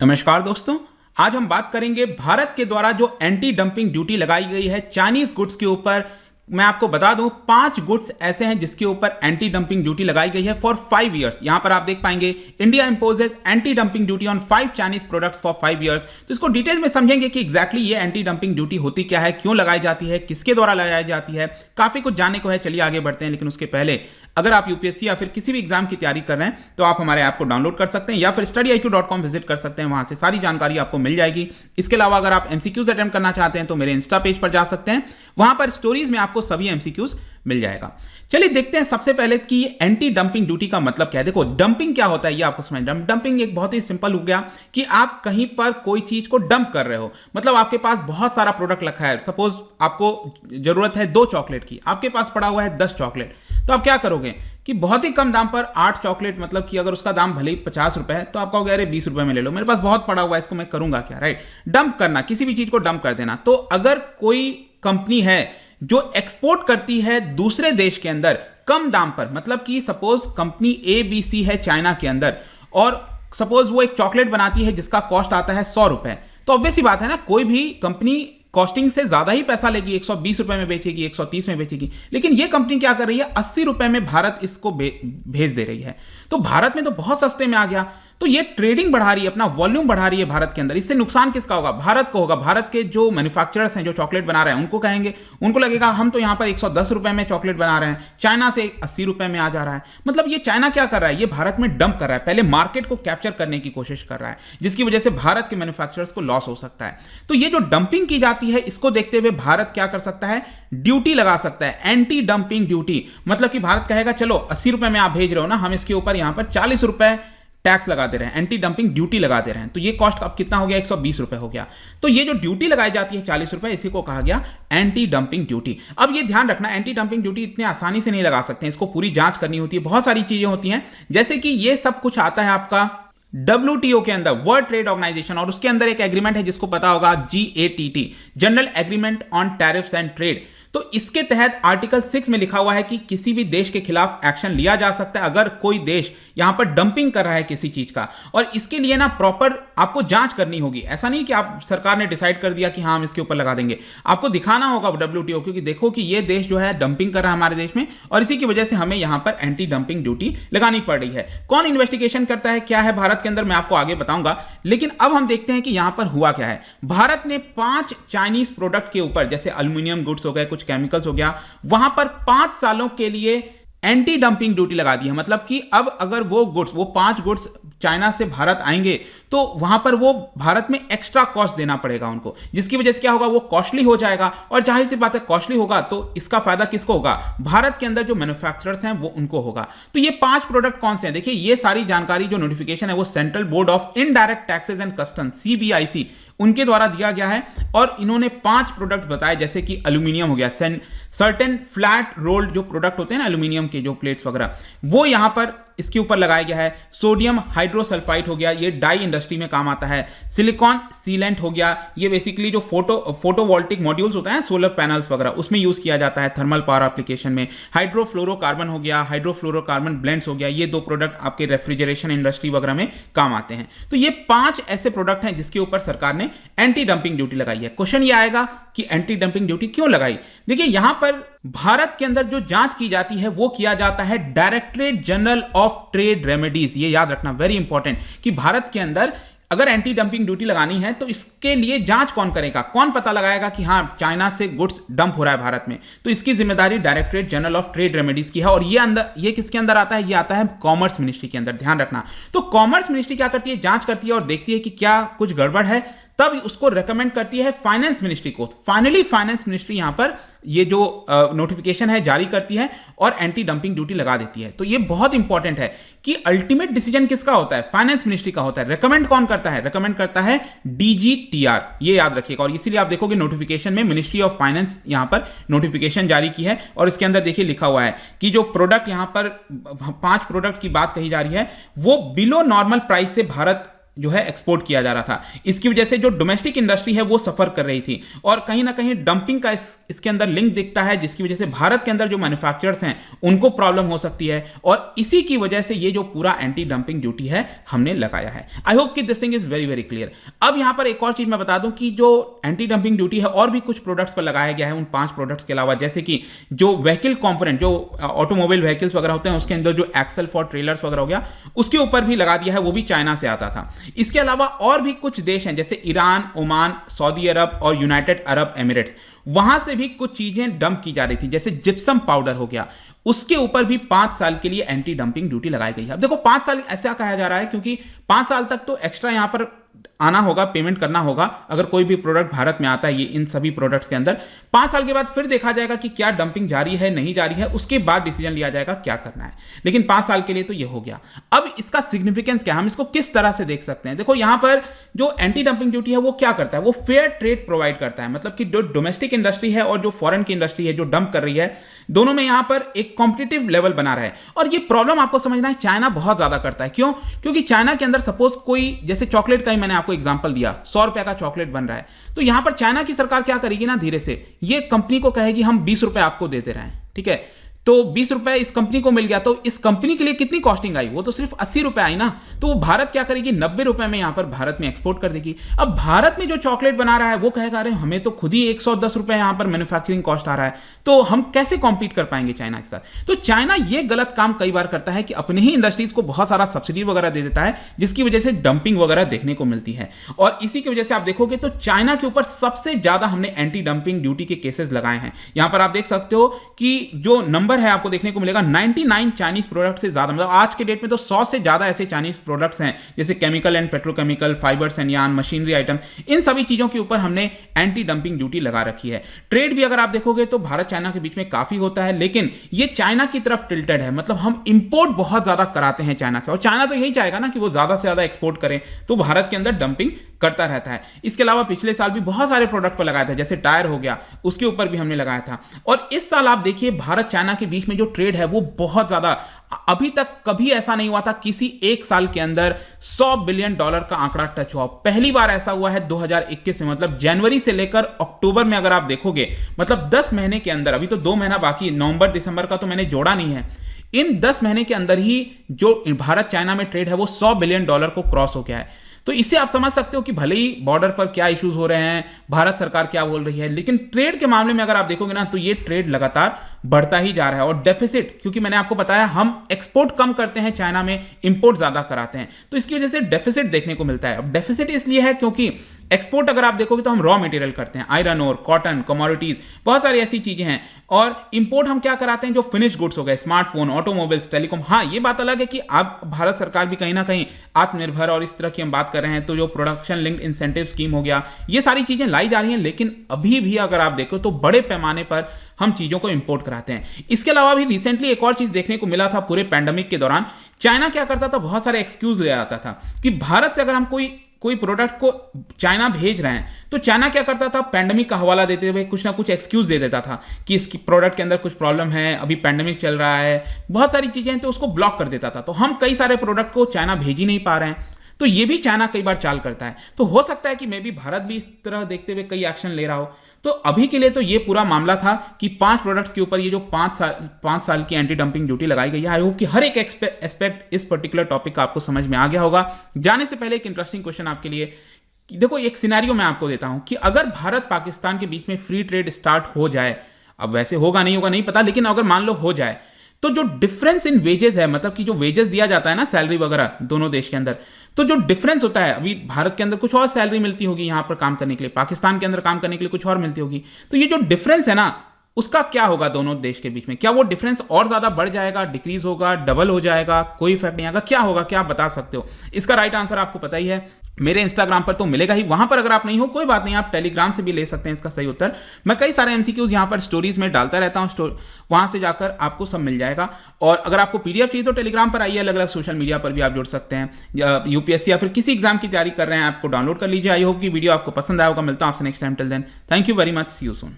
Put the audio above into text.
नमस्कार दोस्तों। आज हम बात करेंगे भारत के द्वारा जो एंटी डंपिंग ड्यूटी लगाई गई है चाइनीज गुड्स के ऊपर। मैं आपको बता दूं 5 गुड्स ऐसे हैं जिसके ऊपर एंटी डंपिंग ड्यूटी लगाई गई है फॉर 5 इयर्स। यहां पर आप देख पाएंगे India imposes anti dumping duty on 5 Chinese products for 5 years. तो इसको डिटेल में समझेंगे कि एग्जैक्टली ये एंटी डंपिंग ड्यूटी होती क्या है, क्यों लगाई जाती है, किसके द्वारा लगाई जाती है। काफी कुछ जानने को है, चलिए आगे बढ़ते हैं। लेकिन उसके पहले अगर आप यूपीएससी या फिर किसी भी एग्जाम की तैयारी कर रहे हैं तो आप हमारे ऐप को डाउनलोड कर सकते हैं या फिर studiiq.com विजिट कर सकते हैं, वहां से सारी जानकारी आपको मिल जाएगी। इसके अलावा अगर आप एमसीक्यूज अटेम्प्ट करना चाहते हैं तो मेरे इंस्टा पेज पर जा सकते हैं, वहां पर स्टोरीज में आपको सभी एमसीक्यूज मिल जाएगा। चलिए देखते हैं सबसे पहले कि ये एंटी डंपिंग ड्यूटी का मतलब क्या है। देखो डंपिंग क्या होता है ये आपको समझ। डंपिंग एक बहुत ही सिंपल हो गया कि आप कहीं पर कोई चीज को डंप कर रहे हो, मतलब आपके पास बहुत सारा प्रोडक्ट रखा है। सपोज आपको जरूरत है 2 चॉकलेट की, आपके पास पड़ा हुआ है 10 चॉकलेट, तो आप क्या करोगे कि बहुत ही कम दाम पर 8 चॉकलेट, मतलब कि अगर उसका दाम भले ही 50 रुपए है तो आप कहोगे अरे 20 रुपए में ले लो, मेरे पास बहुत पड़ा हुआ है, इसको मैं करूंगा क्या, राइट। डंप करना, किसी भी चीज को डंप कर देना। तो अगर कोई कंपनी है जो एक्सपोर्ट करती है दूसरे देश के अंदर कम दाम पर, मतलब कि सपोज कंपनी ABC है चाइना के अंदर और सपोज वो एक चॉकलेट बनाती है जिसका कॉस्ट आता है 100 रुपए, तो ऑब्वियस सी बात है ना, कोई भी कंपनी कॉस्टिंग से ज्यादा ही पैसा लेगी, 120 रुपए में बेचेगी, 130 में बेचेगी। लेकिन ये कंपनी क्या कर रही है, 80 रुपए में भारत इसको भेज दे रही है। तो भारत में तो बहुत सस्ते में आ गया, तो ये ट्रेडिंग बढ़ा रही है, अपना वॉल्यूम बढ़ा रही है भारत के अंदर। इससे नुकसान किसका होगा, भारत को होगा। भारत के जो मैन्युफैक्चरर्स हैं जो चॉकलेट बना रहे हैं उनको कहेंगे, उनको लगेगा हम तो यहां पर 110 रुपए में चॉकलेट बना रहे हैं, चाइना से 80 रुपए में आ जा रहा है। मतलब ये चाइना क्या कर रहा है, ये भारत में डंप कर रहा है, पहले मार्केट को कैप्चर करने की कोशिश कर रहा है, जिसकी वजह से भारत के मैन्युफैक्चरर्स को लॉस हो सकता है। तो ये जो डंपिंग की जाती है इसको देखते हुए भारत क्या कर सकता है, ड्यूटी लगा सकता है, एंटी डंपिंग ड्यूटी। मतलब कि भारत कहेगा चलो 80 रुपए में आप भेज रहे हो ना, हम इसके ऊपर यहां पर 40 रुपए टैक्स लगा दे रहे हैं, एंटी डंपिंग ड्यूटी लगा दे रहे हैं। तो ये कॉस्ट अब कितना हो गया, 120 रुपए हो गया। तो ये जो ड्यूटी लगाई जाती है 40 रुपए, इसी को कहा गया एंटी डंपिंग ड्यूटी। अब ये ध्यान रखना, एंटी डंपिंग ड्यूटी इतने आसानी से नहीं लगा सकते, इसको पूरी जांच करनी होती है, बहुत सारी चीजें होती हैं। जैसे कि ये सब कुछ आता है आपका WTO के अंदर, वर्ल्ड ट्रेड ऑर्गेनाइजेशन, और उसके अंदर एक एग्रीमेंट है जिसको पता होगा GATT, general agreement on tariffs and trade. तो इसके तहत आर्टिकल 6 में लिखा हुआ है कि किसी भी देश के खिलाफ एक्शन लिया जा सकता है अगर कोई देश यहां पर डंपिंग कर रहा है किसी चीज का। और इसके लिए ना प्रॉपर आपको जांच करनी होगी। ऐसा नहीं कि आप सरकार ने डिसाइड कर दिया कि हाँ हम इसके ऊपर लगा देंगे, आपको दिखाना होगा WTO क्योंकि देखो कि ये देश जो है डंपिंग कर रहा है हमारे देश में, और इसी की वजह से हमें यहां पर एंटी डंपिंग ड्यूटी लगानी पड़ रही है। कौन इन्वेस्टिगेशन करता है, क्या है भारत के अंदर, मैं आपको आगे बताऊंगा। लेकिन अब हम देखते हैं कि यहां पर हुआ क्या है। भारत ने 5 चाइनीज प्रोडक्ट के ऊपर, जैसे अल्यूमिनियम गुड्स हो गए, कुछ केमिकल्स हो गया, वहां पर 5 सालों के लिए एंटी डंपिंग ड्यूटी लगा दी है। मतलब कि अब अगर वो 5 गुड्स चाइना से भारत आएंगे तो वहां पर वो भारत में एक्स्ट्रा कॉस्ट देना पड़ेगा उनको, जिसकी वजह से क्या होगा, वो कॉस्टली हो जाएगा। और जाहिर सी बात है कॉस्टली होगा तो इसका फायदा किसको होगा, भारत के अंदर जो मैन्युफैक्चरर्स हैं वो उनको होगा। तो ये 5 प्रोडक्ट कौन से हैं, देखिए ये सारी जानकारी जो नोटिफिकेशन है वो central board of indirect taxes and custom CBIC उनके द्वारा दिया गया है। और इन्होंने 5 प्रोडक्ट बताए, जैसे कि एल्यूमिनियम हो गया, सर्टेन फ्लैट रोल्ड जो प्रोडक्ट होते हैं ना एल्यूमिनियम के, जो प्लेट्स वगैरह, वो यहां पर इसके ऊपर लगाया गया है। सोडियम हाइड्रोसल्फाइड हो गया, ये डाई इंडस्ट्री में काम आता है। सिलिकॉन सीलेंट हो गया, ये बेसिकली जो फोटोवोल्टिक मॉड्यूल्स होते हैं, सोलर पैनल्स वगैरह, उसमें यूज किया जाता है थर्मल पावर एप्लीकेशन में। हाइड्रोफ्लोरोकार्बन हो गया, हाइड्रोफ्लोरोकार्बन ब्लेंड्स हो गया, ये 2 प्रोडक्ट आपके रेफ्रिजरेशन इंडस्ट्री वगैरह में काम आते हैं। तो ये 5 ऐसे प्रोडक्ट हैं जिसके ऊपर सरकार ने एंटी डंपिंग ड्यूटी लगाई है। क्वेश्चन ये आएगा कि एंटी डंपिंग ड्यूटी क्यों लगाई। देखिए यहां पर भारत के अंदर जो जांच की जाती है वो किया जाता है directorate general of trade remedies. ये याद रखना, वेरी इंपॉर्टेंट, कि भारत के अंदर अगर एंटी डंपिंग ड्यूटी लगानी है तो इसके लिए जांच कौन करेगा, कौन पता लगाएगा कि हाँ चाइना से गुड्स डंप हो रहा है भारत में। तो इसकी जिम्मेदारी directorate general of trade remedies की है। और ये किसके अंदर आता है, ये आता है कॉमर्स मिनिस्ट्री के अंदर, ध्यान रखना। तो कॉमर्स मिनिस्ट्री क्या करती है, जांच करती है और देखती है कि क्या कुछ गड़बड़ है, तब उसको रेकमेंड करती है फाइनेंस मिनिस्ट्री को। फाइनली फाइनेंस मिनिस्ट्री यहां पर ये जो नोटिफिकेशन है जारी करती है और एंटी डंपिंग ड्यूटी लगा देती है। तो ये बहुत इंपॉर्टेंट है कि अल्टीमेट डिसीजन किसका होता है, फाइनेंस मिनिस्ट्री का होता है। रेकमेंड कौन करता है, रेकमेंड करता है DGTR, ये याद रखिएगा। और इसीलिए आप देखोगे नोटिफिकेशन में मिनिस्ट्री ऑफ फाइनेंस यहां पर नोटिफिकेशन जारी की है, और इसके अंदर देखिए लिखा हुआ है कि जो प्रोडक्ट यहां पर 5 प्रोडक्ट की बात कही जा रही है वो बिलो नॉर्मल प्राइस से भारत जो है एक्सपोर्ट किया जा रहा था। इसकी वजह से जो डोमेस्टिक इंडस्ट्री है वो सफर कर रही थी और कहीं ना कहीं डंपिंग का इसके अंदर लिंक दिखता है, जिसकी वजह से भारत के अंदर जो मैन्युफैक्चरर्स हैं उनको प्रॉब्लम हो सकती है और इसी की वजह से ये जो पूरा एंटी डंपिंग ड्यूटी है हमने लगाया है। आई होप कि this thing is very very clear. अब यहां पर एक और चीज मैं बता दूं कि जो एंटी डंपिंग ड्यूटी है और भी कुछ प्रोडक्ट्स पर लगाया गया है उन 5 प्रोडक्ट्स के अलावा, जैसे कि जो व्हीकल कंपोनेंट जो ऑटोमोबाइल व्हीकल्स वगैरह होते हैं उसके अंदर जो एक्सल फॉर ट्रेलर्स वगैरह हो गया उसके ऊपर भी लगा दिया है, वो भी चाइना से आता था। इसके अलावा और भी कुछ देश हैं जैसे ईरान, ओमान, सऊदी अरब और यूनाइटेड अरब एमिरेट्स, वहां से भी कुछ चीजें डंप की जा रही थी, जैसे जिप्सम पाउडर हो गया, उसके ऊपर भी 5 साल के लिए एंटी डंपिंग ड्यूटी लगाई गई है। अब देखो 5 साल ऐसा कहा जा रहा है क्योंकि 5 साल तक तो एक्स्ट्रा यहां पर आना होगा, पेमेंट करना होगा अगर कोई भी प्रोडक्ट भारत में आता है। ये इन सभी प्रोडक्ट्स के अंदर 5 साल के बाद फिर देखा जाएगा कि क्या डंपिंग जारी है नहीं जारी है, उसके बाद डिसीजन लिया जाएगा क्या करना है, लेकिन 5 साल के लिए तो ये हो गया। अब इसका सिग्निफिकेंस क्या है, हम इसको किस तरह से देख सकते हैं। देखो यहां पर जो एंटी डंपिंग ड्यूटी है वो क्या करता है, वो फेयर ट्रेड प्रोवाइड करता है, मतलब कि जो डोमेस्टिक इंडस्ट्री है और जो फॉरेन की इंडस्ट्री है जो डंप कर रही है, दोनों में यहां पर एक कॉम्पिटिटिव लेवल बना रहा है। और ये प्रॉब्लम आपको समझना है चाइना बहुत ज्यादा करता है। क्यों? क्योंकि चाइना के अंदर सपोज कोई, जैसे चॉकलेट का ही मैंने आपको एग्जांपल दिया, 100 रुपए का चॉकलेट बन रहा है, तो यहां पर चाइना की सरकार क्या करेगी ना, धीरे से ये कंपनी को कहेगी हम 20 रुपए आपको देते रहे, ठीक है, तो 20 रुपए इस कंपनी को मिल गया, तो इस कंपनी के लिए कितनी कॉस्टिंग आई, वो तो सिर्फ 80 रुपए आई ना, तो वो भारत क्या करेगी 90 रुपए में यहां पर भारत में एक्सपोर्ट कर देगी। अब भारत में जो चॉकलेट बना रहा है वो कहेगा अरे हमें तो खुद ही 110 रुपए यहां पर मैन्युफैक्चरिंग कॉस्ट आ रहा है, तो हम कैसे कॉम्पीट कर पाएंगे चाइना के साथ। तो चाइना ये गलत काम कई बार करता है कि अपने ही इंडस्ट्रीज को बहुत सारा सब्सिडी वगैरह दे देता है, जिसकी वजह से डंपिंग वगैरह देखने को मिलती है। और इसी की वजह से आप देखोगे तो चाइना के ऊपर सबसे ज्यादा हमने एंटी डंपिंग ड्यूटी के केसेस लगाए हैं। यहां पर आप देख सकते हो कि जो नंबर है आपको देखने को मिलेगा 99 चाइनीज प्रोडक्ट से ज्यादा, मतलब आज के डेट में तो 100 से ज्यादा ऐसे चाइनीज प्रोडक्ट्स हैं जैसे chemical and petrochemical, fibres and yarn, machinery item, इन सभी चीजों के ऊपर हमने एंटी डंपिंग ड्यूटी लगा रखी है। ट्रेड भी अगर आप देखोगे तो भारत चाइना के बीच में काफी होता है, लेकिन ये चाइना की तरफ टिल्टेड है, मतलब हम इंपोर्ट बहुत ज्यादा कराते हैं चाइना से, और चाइना तो यही चाहेगा ना कि वो ज्यादा से ज्यादा एक्सपोर्ट करें, तो भारत के अंदर डंपिंग करता रहता है। इसके अलावा पिछले साल भी बहुत सारे प्रोडक्ट पर लगाया था, जैसे टायर हो गया, उसके ऊपर भी हमने लगाया था। और इस साल आप देखिए भारत चाइना के बीच में जो ट्रेड है वो बहुत ज्यादा, अभी तक कभी ऐसा नहीं हुआ था किसी एक साल के अंदर $100 बिलियन का आंकड़ा टच हुआ। पहली बार ऐसा हुआ है 2021 में, मतलब जनवरी से लेकर अक्टूबर में अगर आप देखोगे, मतलब 10 महीने के अंदर, अभी तो 2 महीना बाकी, नवंबर दिसंबर का तो मैंने जोड़ा नहीं है, इन 10 महीने के अंदर ही जो भारत चाइना में ट्रेड है वो $100 बिलियन को क्रॉस हो गया है। तो इससे आप समझ सकते हो कि भले ही बॉर्डर पर क्या इश्यूज हो रहे हैं, भारत सरकार क्या बोल रही है, लेकिन ट्रेड के मामले में अगर आप देखोगे ना तो ये ट्रेड लगातार बढ़ता ही जा रहा है। और डेफिसिट, क्योंकि मैंने आपको बताया हम एक्सपोर्ट कम करते हैं चाइना में, इंपोर्ट ज्यादा कराते हैं, तो इसकी वजह से डेफिसिट देखने को मिलता है। अब डेफिसिट इसलिए है क्योंकि एक्सपोर्ट अगर आप देखोगे तो हम रॉ मटेरियल करते हैं, आयरन ओर, कॉटन, कमोडिटीज, बहुत सारी ऐसी चीजें हैं, और इंपोर्ट हम क्या कराते हैं, जो फिनिश गुड्स हो गए, स्मार्टफोन, ऑटोमोबाइल्स, टेलीकॉम। हाँ, ये बात अलग है कि आप भारत सरकार भी कहीं ना कहीं आत्मनिर्भर और इस तरह की हम बात कर रहे हैं, तो जो प्रोडक्शन लिंक्ड इंसेंटिव स्कीम हो गया, ये सारी चीजें लाई जा रही हैं, लेकिन अभी भी अगर आप देखो तो बड़े पैमाने पर हम चीजों को इंपोर्ट कराते हैं। इसके अलावा भी रिसेंटली एक और चीज देखने को मिला था, पूरे पैंडेमिक के दौरान चाइना क्या करता था, बहुत सारे एक्सक्यूज ले आता था कि भारत से अगर हम कोई प्रोडक्ट को चाइना भेज रहे हैं तो चाइना क्या करता था, पैंडेमिक का हवाला देते हुए कुछ ना कुछ एक्सक्यूज दे देता था कि इसकी प्रोडक्ट के अंदर कुछ प्रॉब्लम है, अभी पैंडेमिक चल रहा है, बहुत सारी चीजें हैं, तो उसको ब्लॉक कर देता था। तो हम कई सारे प्रोडक्ट को चाइना भेज ही नहीं पा रहे हैं, तो ये भी चाइना कई बार चाल करता है। तो हो सकता है कि मे बी भारत भी इस तरह देखते हुए कई एक्शन ले रहा हो। तो अभी के लिए तो ये पूरा मामला था कि 5 प्रोडक्ट्स के ऊपर ये जो 5 साल की एंटी डंपिंग ड्यूटी लगाई गई है। आई होप कि हर एक एस्पेक्ट इस पर्टिकुलर टॉपिक का आपको समझ में आ गया होगा। जाने से पहले एक इंटरेस्टिंग क्वेश्चन आपके लिए, देखो एक सिनेरियो मैं आपको देता हूं कि अगर भारत पाकिस्तान के बीच में फ्री ट्रेड स्टार्ट हो जाए, अब वैसे होगा नहीं पता, लेकिन अगर मान लो हो जाए, तो जो डिफरेंस इन वेजेस है, मतलब कि जो वेजेस दिया जाता है ना, सैलरी वगैरह दोनों देश के अंदर, तो जो डिफरेंस होता है, अभी भारत के अंदर कुछ और सैलरी मिलती होगी यहां पर काम करने के लिए, पाकिस्तान के अंदर काम करने के लिए कुछ और मिलती होगी, तो ये जो डिफरेंस है ना, उसका क्या होगा दोनों देश के बीच में? क्या वो डिफरेंस और ज्यादा बढ़ जाएगा, डिक्रीज होगा, डबल हो जाएगा, कोई इफेक्ट नहीं आएगा, क्या होगा, क्या आप बता सकते हो? इसका राइट आंसर आपको पता ही है, मेरे इंस्टाग्राम पर तो मिलेगा ही। वहां पर अगर आप नहीं हो कोई बात नहीं, आप टेलीग्राम से भी ले सकते हैं इसका सही उत्तर। मैं कई सारे एमसीक्यूज यहां पर स्टोरीज में डालता रहता हूं, वहां से जाकर आपको सब मिल जाएगा। और अगर आपको पीडीएफ चाहिए तो टेलीग्राम पर आइए, अलग अलग सोशल मीडिया पर भी आप जुड़ सकते हैं। यूपीएससी या फिर किसी एग्जाम की तैयारी कर रहे हैं, आपको डाउनलोड कर लीजिए। आई होप की वीडियो आपको पसंद आया होगा। मिलता हूं आपसे next time, till then thank you very much, see you soon.